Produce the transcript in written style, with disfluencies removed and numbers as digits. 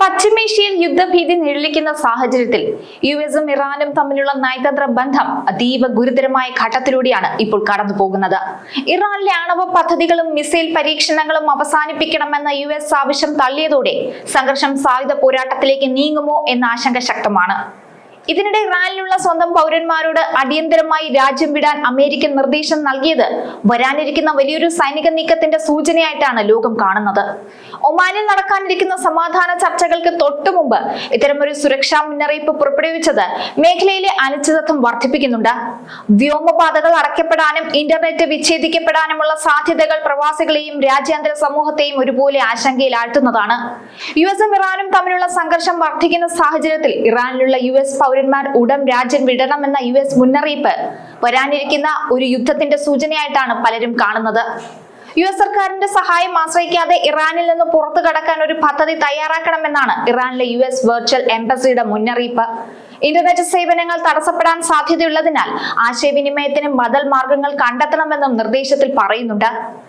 പശ്ചിമേഷ്യയിൽ യുദ്ധഭീതി നിഴലിക്കുന്ന സാഹചര്യത്തിൽ യുഎസും ഇറാനും തമ്മിലുള്ള നയതന്ത്ര ബന്ധം അതീവ ഗുരുതരമായ ഘട്ടത്തിലൂടെയാണ് ഇപ്പോൾ കടന്നു പോകുന്നത്. ഇറാനിലെ ആണവ പദ്ധതികളും മിസൈൽ പരീക്ഷണങ്ങളും അവസാനിപ്പിക്കണമെന്ന യുഎസ് ആവശ്യം തള്ളിയതോടെ സംഘർഷം സായുധ പോരാട്ടത്തിലേക്ക് നീങ്ങുമോ എന്ന ആശങ്ക ശക്തമാണ്. ഇതിനിടെ ഇറാനിലുള്ള സ്വന്തം പൗരന്മാരോട് അടിയന്തരമായി രാജ്യം വിടാൻ അമേരിക്ക നിർദ്ദേശം നൽകിയത് വരാനിരിക്കുന്ന വലിയൊരു സൈനിക നീക്കത്തിന്റെ സൂചനയായിട്ടാണ് ലോകം കാണുന്നത്. ഒമാനിൽ നടക്കാനിരിക്കുന്ന സമാധാന ചർച്ചകൾക്ക് തൊട്ടുമുമ്പ് ഇത്തരമൊരു സുരക്ഷാ മുന്നറിയിപ്പ് പുറപ്പെടുവിച്ചത് മേഖലയിലെ അനിശ്ചിതത്വം വർദ്ധിപ്പിക്കുന്നുണ്ട്. വ്യോമപാതകൾ അടയ്ക്കപ്പെടാനും ഇന്റർനെറ്റ് വിച്ഛേദിക്കപ്പെടാനുമുള്ള സാധ്യതകൾ പ്രവാസികളെയും രാജ്യാന്തര സമൂഹത്തെയും ഒരുപോലെ ആശങ്കയിലാഴ്ത്തുന്നതാണ്. യുഎസും ഇറാനും തമ്മിലുള്ള സംഘർഷം വർദ്ധിക്കുന്ന സാഹചര്യത്തിൽ ഇറാനിലുള്ള യുഎസ് പൗരന്മാർ ഉടൻ രാജ്യം വിടണമെന്ന യുഎസ് മുന്നറിയിപ്പ് വരാനിരിക്കുന്ന ഒരു യുദ്ധത്തിന്റെ സൂചനയായിട്ടാണ് പലരും കാണുന്നത്. യുഎസ് സർക്കാരിന്റെ സഹായം ആശ്രയിക്കാതെ ഇറാനിൽ നിന്ന് പുറത്തു കടക്കാൻ ഒരു പദ്ധതി തയ്യാറാക്കണമെന്നാണ് ഇറാനിലെ യുഎസ് വെർച്വൽ എംബസിയുടെ മുന്നറിയിപ്പ്. ഇന്റർനെറ്റ് സേവനങ്ങൾ തടസ്സപ്പെടാൻ സാധ്യതയുള്ളതിനാൽ ആശയവിനിമയത്തിന് ബദൽ മാർഗങ്ങൾ കണ്ടെത്തണമെന്നും നിർദ്ദേശത്തിൽ പറയുന്നുണ്ട്.